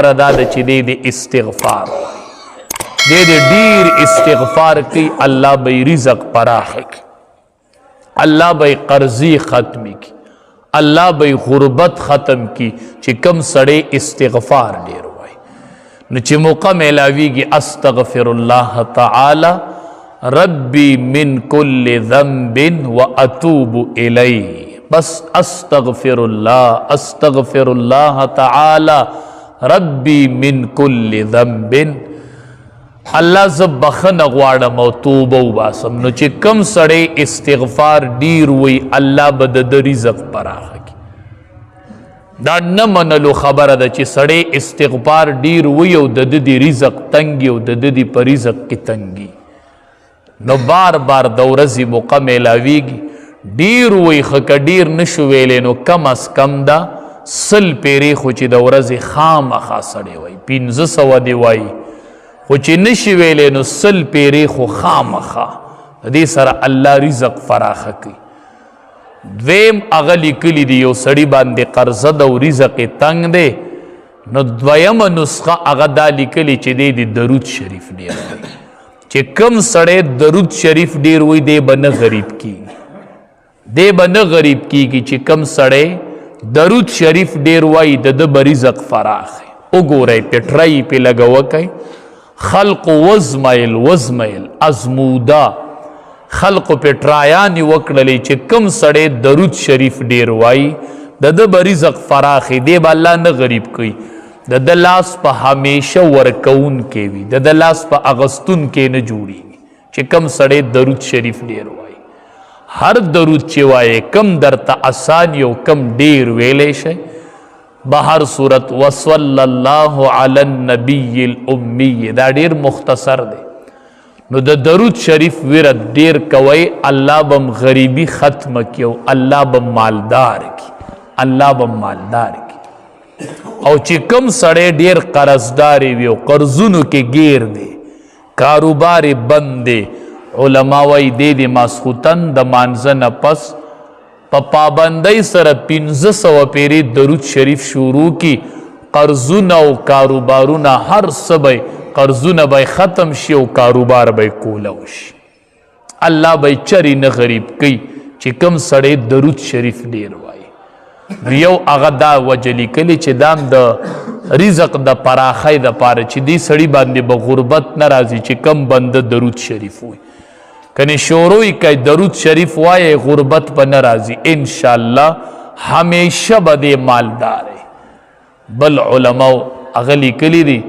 دا د چې دی د استغفار دی د ډیر استغفار کوي، الله به رزق پراخ کی، الله به قرضی ختم کی، الله به غربت ختم کی چې کم سړی استغفار ډیر وای نو چې موقع میلاویږي استغفر الله تعالی ربی من کل ذنب واتوب الیه، بس استغفر الله تعالی ربی من کل ذنب، الله زب بخنه غواړم او توبه وباسم. نو چې کم سړی استغفار ډیر وی الله به د رزق پراخ کی. دا نه منلو خبره ده چې سړی استغفار ډیر وی او د دې رزق تنګي او د دې په رزق کې تنګي، نو بار بار د ورځې موقع میلاویږي ډیر وی خکه ډیر نشو ویلې نو کم از کم دا سل پیری خو چې د ورځې خامخا سړی وای 1500 دی وای خو چې نشي ویلې نو سل پیری خو خامخا دې سره الله رزق فراخه کوي. دویم هغه لیکلي دی یو سړی باندې قرضه د رزق تنگ دی، نو دویمه نسخه هغه دا لیکلي چې دی د درود شریف ډیر وای، چې کم سړی درود شریف ډیر وای دی به نه غریب کیږي، دی به نه غریب کیږي چې کم سړی درود شریف ډیر وای د رزق فراخ. وګورئ پټرای په لګوکای خلق وزمایل ازمودا خلق پټرایان وکړلې چې کم سړی درود شریف ډیر وای د رزق فراخ دی به الله نه غریب کوي، د لاس په همیشه ورکون کې وي، د لاس په اغستون کې نه جوړیږي چې کم سړی درود شریف ډیر وای. هر درود چې وایه کم درته آسان یو کم ډیر ویلې شي. بهر صورت وصلی الله علی النبی الامی دا ډیر مختصر دی، نو د درود شریف ورد ډیر کوي، الله بم غریبی ختم کیو، الله بم مالدار کی، الله بم مالدار کی. او چې کم سړی ډیر قرضداري وي او قرضونو کې گیر دی، کاروبار بند دی، علماء وی دی ماسخوتن د مانځه نه پس په پابندۍ سره 1500 پیری درود شریف شروع کی، قرضونه او کاروبارونه هر څه به قرضونه به ختم شي او کاروبار به کوله وشي. الله به چری نه غریب کوي چې کم سړی درود شریف ډیر وایي. یو هغه دا وجه لیکلي چې دام د رزق د پراخۍ دپاره چې دې سړي باندې به غربت نه راځي چې کم بنده درود شریف وایي، کنی شوروی که درود شریف وایه غربت پا نرازی انشاءاللہ ہمیشہ بدے مالدار ہے. بل علماء اغلی کلی دی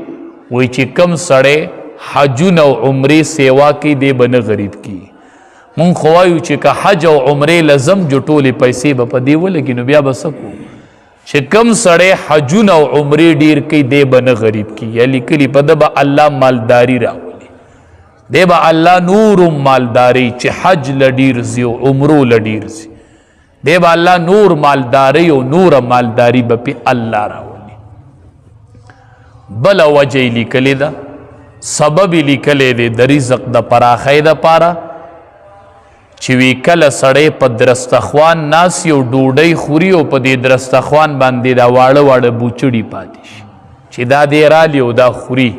وی چی کم سڑے حجون او عمری سیوا کی دے بن غریب کی. من خوایو چی که حج او عمری لزم جو ٹولی پیسی با پا دیو لگی نو بیا بسکو چی کم سڑے حجون او عمری دیر کی دے بن غریب کی، یلی کلی پا دبا اللہ مالداری راو دی با اللہ نور مالداری چی حج لڈیر زی و عمرو لڈیر زی، دی با اللہ نور مالداری و نور مالداری با پی اللہ راولی. بلا وجہ لکلی دا سبب لکلی دی دا رزق دا پراخی دا پارا چوی کل سڑے پا درستخوان ناسی و ڈوڑی خوری و پا دی درستخوان باندی دا وارد وارد بوچڑی پاتیش چی دا دی رالی و دا خوری،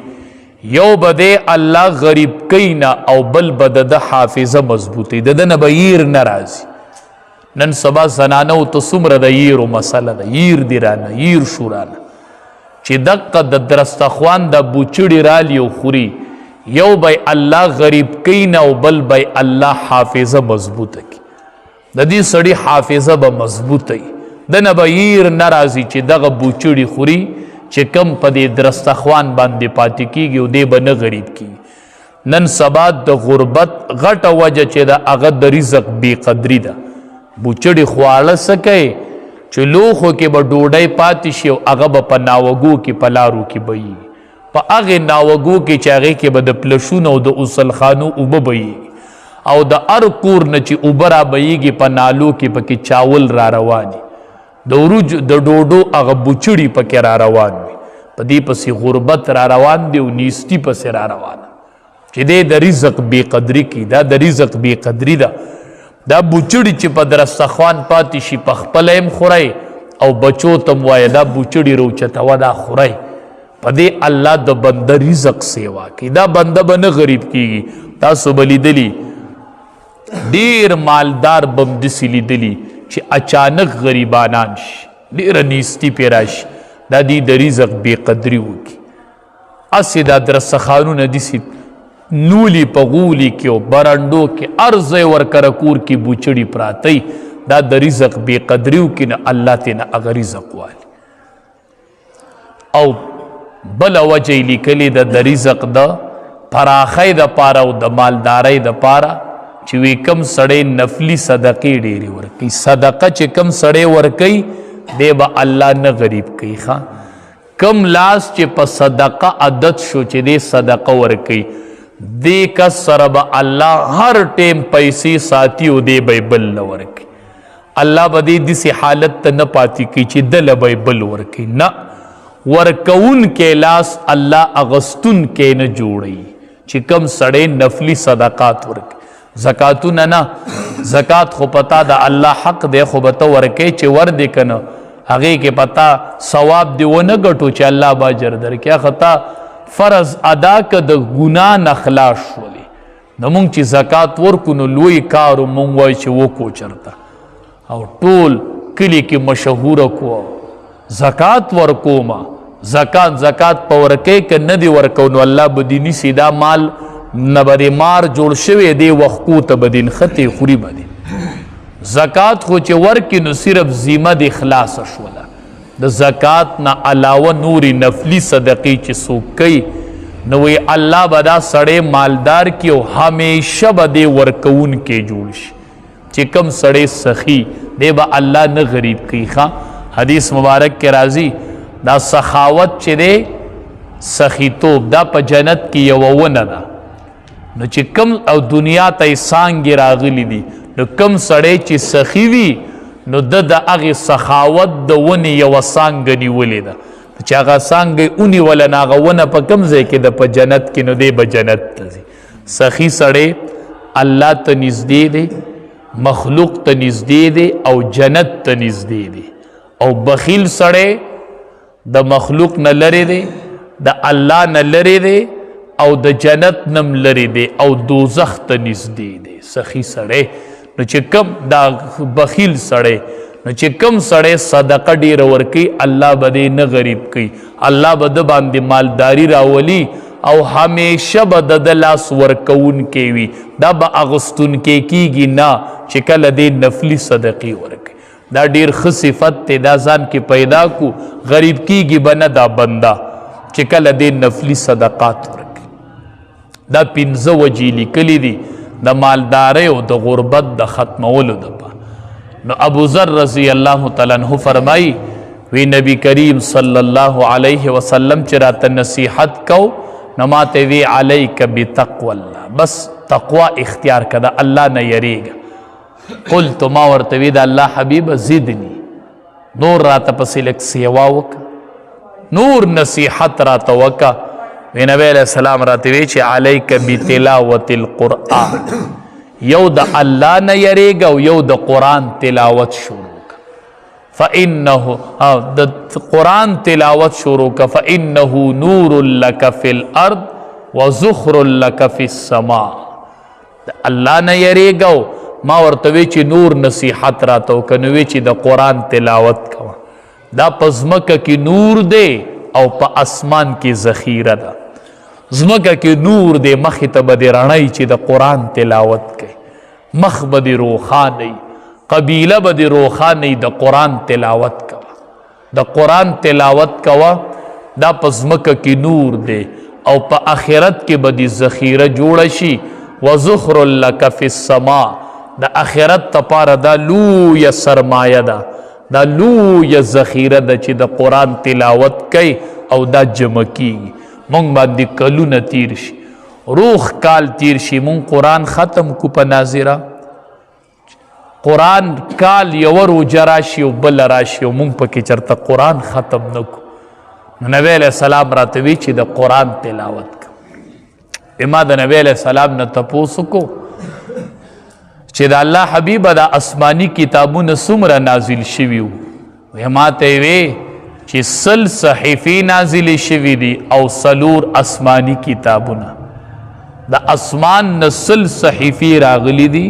یو بده الله غریب کینا او بل بده د حافظه مضبوطی د نبیر ناراضی. نن سبا زنانو تو سمره د ییرو مسله د ییر دیرانه ییر شورانه چې دقه د درستخوان د بوچړی رالی او خوري، یو بای الله غریب کینا او بل بای الله حافظه مضبوطه کی. د دې سړی حافظه به مضبوطی د نبیر ناراضی چې دغه بوچړی خوري چې کم پا دی درستخوان باندې پاتی کیگی و دی با نغریب کی. نن سبا د غربت غٹ وجہ چه دا اغا د رزق بی قدری دا بوچڑی خوالہ سکے چه لوخو کی با ڈوڑای پاتی شی و اغا با پا ناوگو کی پلارو کی بئی، پا اغی ناوگو کی چاگی کی با د پلشون او د اصل خانو اوبا بئی او د ارکور نچی اوبرا بئی گی پا نالو کی پا کی چاول را روانی دوروج د ډوډو هغه بوچړي پکې را روان وي، په دې پسې غربت را روان دی او نیستی پسې را روان چې دی د رزق بې قدري کی. دا د رزق بې قدري ده. دا بوچړي چې په درستخوان پاتې شي په خپله هم خورئ او بچو تم وایه دا بوچړي روچتوه دا خورئ پدې الله د بنده رزق سیوا کوي. دا بنده به نه غریب کیږي. تاسو به لیدلي ډېر مالدار به هم داسې لیدلي چې اچانک غریبانان شي، ډېره نیستي پرې راشي، دا دوی د رزق بې قدري وکړي. هسې دا درستخانونه داسې نولي په غولي کې او برنډو کې هر ځای ورکره کور کې بوچړي پراته وي، دا د رزق بې قدري وکړي نه الله ترېنه هغه رزق والي. او بله وجه یې لیکلې ده د رزق د پراخۍ دپاره او د مالدارۍ دپاره چې وی کم سړی نفلي صدقې ډېرې ورکوي. صدقه چې کم سړی ورکوي دی به الله نه غریب کوي. کم لاس چې په صدقه عادت شو چې دی صدقه ورکوي، دې کس سره به الله هر ټیم پیسې ساتي او دی به یې بل نه ورکوي. الله به دې داسې حالت ته نه پاتې کوي چې دله به یې بل ورکوي. نه، ورکوونکی لاس الله اغستونکی نه جوړوي چې کم سړی نفلي صدقات ورکوي. زکاتونه نه، زکات خو پتا د الله حق دی، خو به ته ورکوي چې ور دی که نه هغې کې پتا ثواب دی ونه ګټو چې الله به اجر درکړي. هغه تا فرض ادا که د ګناه نه خلاص شولې. نو مونږ چې زکات ورکو نو لوی کارو مونږ وایو چې وکړو چېرته، او ټول کلي کې مشهوره کړو زکات ورکومه. زکات په ورکوي که نه دی ورکو نو الله به دې نیسي. دا مال نه به دې مار جوړ شوی دی وښکو ته به دې نښتې خوري به دې. زکات خو چې ورکي نو صرف ذمه دې خلاصه شوله. د زکات نه علاوه نورې نفلي صدقې چې څوک کوي نو وی الله به دا سړی مالدار کي او همیشه به دې ورکوونکی جوړ شي. چې کم سړی سخي دی به الله نه غریب کوي. حدیث مبارک کې راځي دا سخاوت چې دی سخیتوب دا په جنت کې یوه ونه ده. نو چې کم او دنیا ته یې څانګې راغلي دي، نو کم سړی چې سخي وي نو د هغې سخاوت د ونې یوه څانګه نیولې ده. چې هغه څانګه یې ونیوله نو هغه ونه په کوم ځای کې ده؟ په جنت کې. نو دی به جنت ته ځي. سخي سړی الله ته نږدې دی، مخلوق ته نږدې دی او جنت ته نږدې دی. او بخیل سړی د مخلوق نه لرې دی، د الله نه لرې دی او د جنت نم لرې دی او دوزخ ته نږدې دی. سخي سړی نو چې کم دا بخیل سړی نو چې کم سړی صدقه ډېره ورکوي الله به دې نه غریب کوي. الله به د باندې مالداري راولي او همیشه به د لاس ورکوونکی وي. دا به اغستونکی کیږي نه چې کله دې نفلي صدقې ورکوي. دا ډېر ښه صفت دی، دا ځان کې پیدا کو. غریب کیږي به نه دا بنده چې کله دې نفلي صدقات ورکوي. دا 15 وجې لیکلي دي د مالدارۍ او د غربت د ختمولو دپاره. نو ابو ذر رضی الله تعالی عنہ فرمایي وی نبی کریم صلی الله علیه وسلم چې راته نصیحت کو نو ماته وی علیک بتقوی الله، بس تقوا اختیار کړه، الله نه یریږه. قلت ما ورته وی د الله حبیب زدنی، نور راته پسې لږ سیوا وکړه، نور نصیحت راته وکړه. وی نبی علیہ السلام راته وی چې علیک بتلاوت القرآن، یو د الله نه یریږه او یو د قرآن تلاوت شروع کړه. فإنه د قرآن تلاوت شروع کړه فإنه نور لک فی الارض وزخر لک فی السماء. د الله نه یریږه. ما ورته وی چې نور نصیحت راته وکړه، نو وی چې د قرآن تلاوت کوه. دا په ځمکه کې نور دی او په اسمان کې ذخیره ده. ځمکه کې نور دی، مخې ته به دې رڼی چې د قرآن تلاوت کوي، مخ به دې روښانه، قبیله به دې روښانه، د قرآن تلاوت کوه. د قرآن تلاوت کوه، دا په ځمکه کې نور دی او په آخرت کې به دې ذخیره جوړه شي. وزخر لک فی السماء، د آخرت دپاره دا لویه سرمایه ده، دا لویه ذخیره ده چې د قرآن تلاوت کوي او دا جمع کیږي. مونږ باندې کلونه تیر شي، روح کال تیر شي، مونږ قرآن ختم کو په ناظره. قرآن کال یو روجه راشي او بل راشي او مونږ پکې چرته قرآن ختم نه کو. نو نبی علیہ السلام راته وی چې د قرآن تلاوت کوه. ما د نبی علیہ السلام نه تپوس کو چې د الله حبیبه د آسماني کتابونه څومره نازل شوي وو. ما ته وی چې سل صحیفې نازلې شوي دي او سلور آسماني کتابونه د اسمان نه سل صحیفې راغلي دي